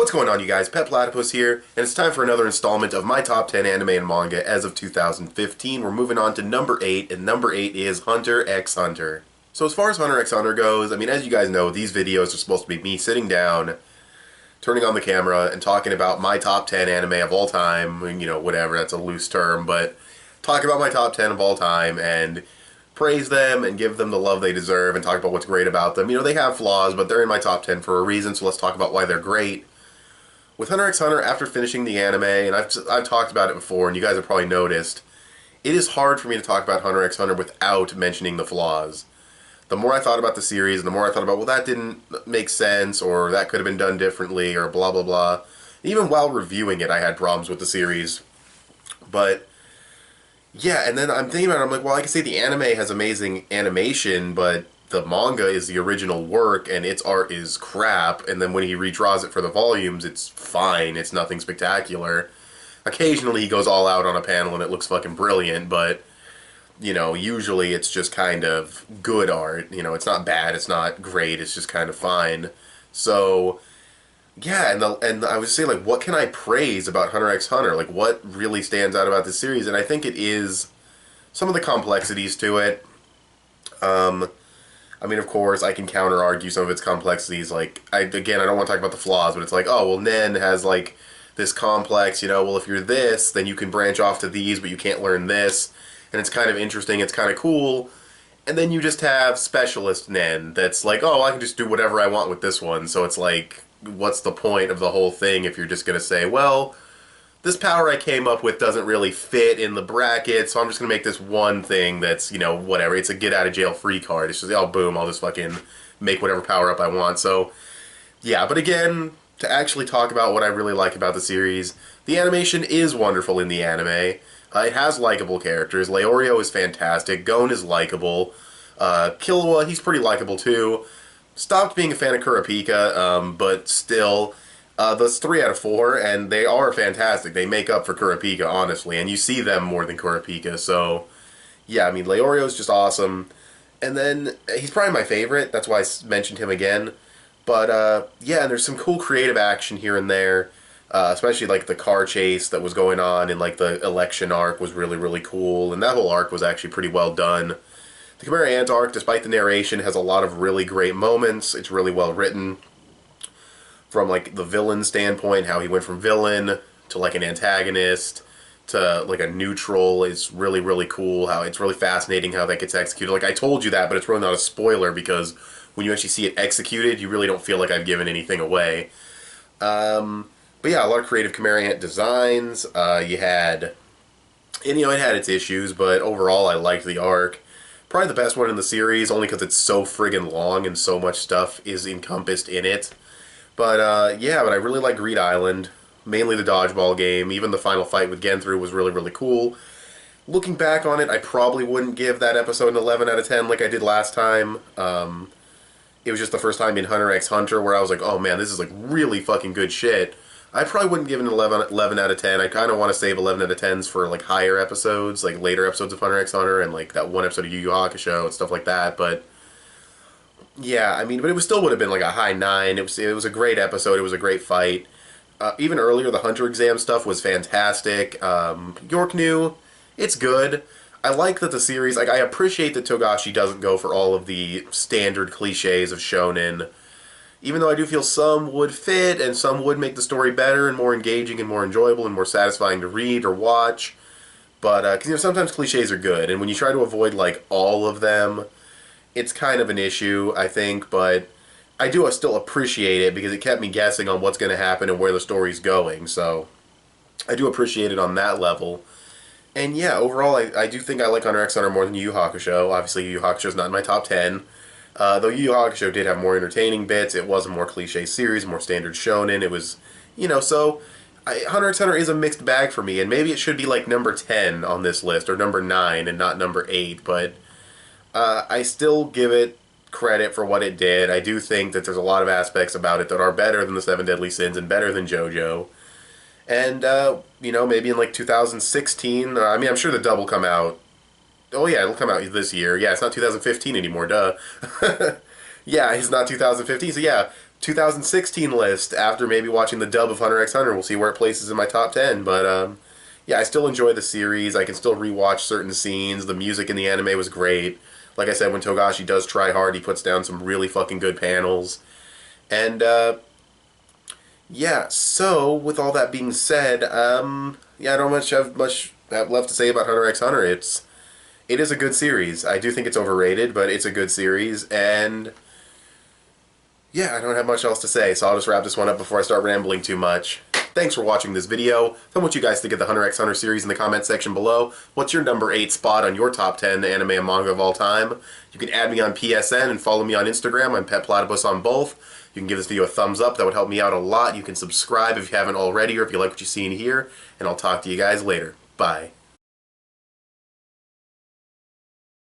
What's going on, you guys? Petplatypus here, and it's time for another installment of my top 10 anime and manga as of 2015. We're moving on to number 8, and number 8 is Hunter x Hunter. So as far as Hunter x Hunter goes, I mean, as you guys know, these videos are supposed to be me sitting down, turning on the camera, and talking about my top 10 anime of all time, you know, whatever, that's a loose term, but talk about my top 10 of all time, and praise them and give them the love they deserve and talk about what's great about them. You know, they have flaws, but they're in my top 10 for a reason, so let's talk about why they're great. With Hunter x Hunter, after finishing the anime, and I've talked about it before, and you guys have probably noticed, it is hard for me to talk about Hunter x Hunter without mentioning the flaws. The more I thought about the series, the more I thought about, well, that didn't make sense, or that could have been done differently, or blah, blah, blah. Even while reviewing it, I had problems with the series. But yeah, and then I'm thinking about it, I'm like, well, I can say the anime has amazing animation, but the manga is the original work, and its art is crap, and then when he redraws it for the volumes, it's fine, it's nothing spectacular. Occasionally he goes all out on a panel and it looks fucking brilliant, but, you know, usually it's just kind of good art. You know, it's not bad, it's not great, it's just kind of fine. So yeah, and I was saying, like, what can I praise about Hunter x Hunter? Like, what really stands out about this series? And I think it is some of the complexities to it. I mean, of course, I can counter-argue some of its complexities. Like, again, I don't want to talk about the flaws, but it's like, oh, well, Nen has, like, this complex, you know, well, if you're this, then you can branch off to these, but you can't learn this. And it's kind of interesting, it's kind of cool. And then you just have Specialist Nen that's like, oh, I can just do whatever I want with this one. So it's like, what's the point of the whole thing if you're just going to say, well, this power I came up with doesn't really fit in the bracket, so I'm just going to make this one thing that's, you know, whatever. It's a get-out-of-jail-free card. It's just, oh, boom, I'll just fucking make whatever power-up I want. So, yeah, but again, to actually talk about what I really like about the series, the animation is wonderful in the anime. It has likable characters. Leorio is fantastic. Gon is likable. Killua, he's pretty likable, too. Stopped being a fan of Kurapika, but still, that's 3 out of 4, and they are fantastic. They make up for Kurapika, honestly, and you see them more than Kurapika, so yeah, I mean, Leorio's just awesome. And then, he's probably my favorite, that's why I mentioned him again. But, yeah, and there's some cool creative action here and there, especially, like, the car chase that was going on in, like, the election arc was really, really cool, and that whole arc was actually pretty well done. The Chimera Ant arc, despite the narration, has a lot of really great moments. It's really well written. From, like, the villain standpoint, how he went from villain to, like, an antagonist to, like, a neutral is really, really cool. How it's really fascinating how that gets executed. Like, I told you that, but it's really not a spoiler because when you actually see it executed, you really don't feel like I've given anything away. But yeah, a lot of creative Chimera Ant designs. You had... And, you know, it had its issues, but overall I liked the arc. Probably the best one in the series, only because it's so friggin' long and so much stuff is encompassed in it. But, yeah, but I really like Greed Island, mainly the dodgeball game. Even the final fight with Genthru was really, really cool. Looking back on it, I probably wouldn't give that episode an 11 out of 10 like I did last time. It was just the first time in Hunter x Hunter where I was like, oh man, this is like really fucking good shit. I probably wouldn't give it an 11 out of 10. I kind of want to save 11 out of 10s for like higher episodes, like later episodes of Hunter x Hunter and like that one episode of Yu Yu Hakusho and stuff like that, but yeah, I mean, but it still would have been like a high 9. It was a great episode. It was a great fight. Even earlier, the Hunter exam stuff was fantastic. York New, it's good. I like that the series, like, I appreciate that Togashi doesn't go for all of the standard cliches of shonen. Even though I do feel some would fit, and some would make the story better and more engaging and more enjoyable and more satisfying to read or watch. But, because, you know, sometimes cliches are good, and when you try to avoid, like, all of them, it's kind of an issue, I think, but I do still appreciate it because it kept me guessing on what's going to happen and where the story's going, so I do appreciate it on that level. And yeah, overall, I do think I like Hunter x Hunter more than Yu Yu Hakusho. Obviously, Yu Yu Hakusho's not in my top 10. Though Yu Yu Hakusho did have more entertaining bits, it was a more cliche series, more standard shonen, it was, you know, so Hunter x Hunter is a mixed bag for me, and maybe it should be like number 10 on this list, or number 9 and not number 8, but I still give it credit for what it did. I do think that there's a lot of aspects about it that are better than the Seven Deadly Sins and better than JoJo. And, you know, maybe in like 2016, I mean, I'm sure the dub will come out. Oh yeah, it'll come out this year. Yeah, it's not 2015 anymore, duh. Yeah, it's not 2015, so yeah, 2016 list after maybe watching the dub of Hunter x Hunter. We'll see where it places in my top 10. But yeah, I still enjoy the series. I can still rewatch certain scenes. The music in the anime was great. Like I said, when Togashi does try hard, he puts down some really fucking good panels. And yeah, so with all that being said, yeah, I don't have much left to say about Hunter x Hunter. It is a good series. I do think it's overrated, but it's a good series, and yeah, I don't have much else to say, so I'll just wrap this one up before I start rambling too much. Thanks for watching this video. Tell me what you guys think of the Hunter x Hunter series in the comment section below. What's your number 8 spot on your top 10 anime and manga of all time? You can add me on PSN and follow me on Instagram. I'm petplatypus on both. You can give this video a thumbs up. That would help me out a lot. You can subscribe if you haven't already or if you like what you see in here. And I'll talk to you guys later. Bye.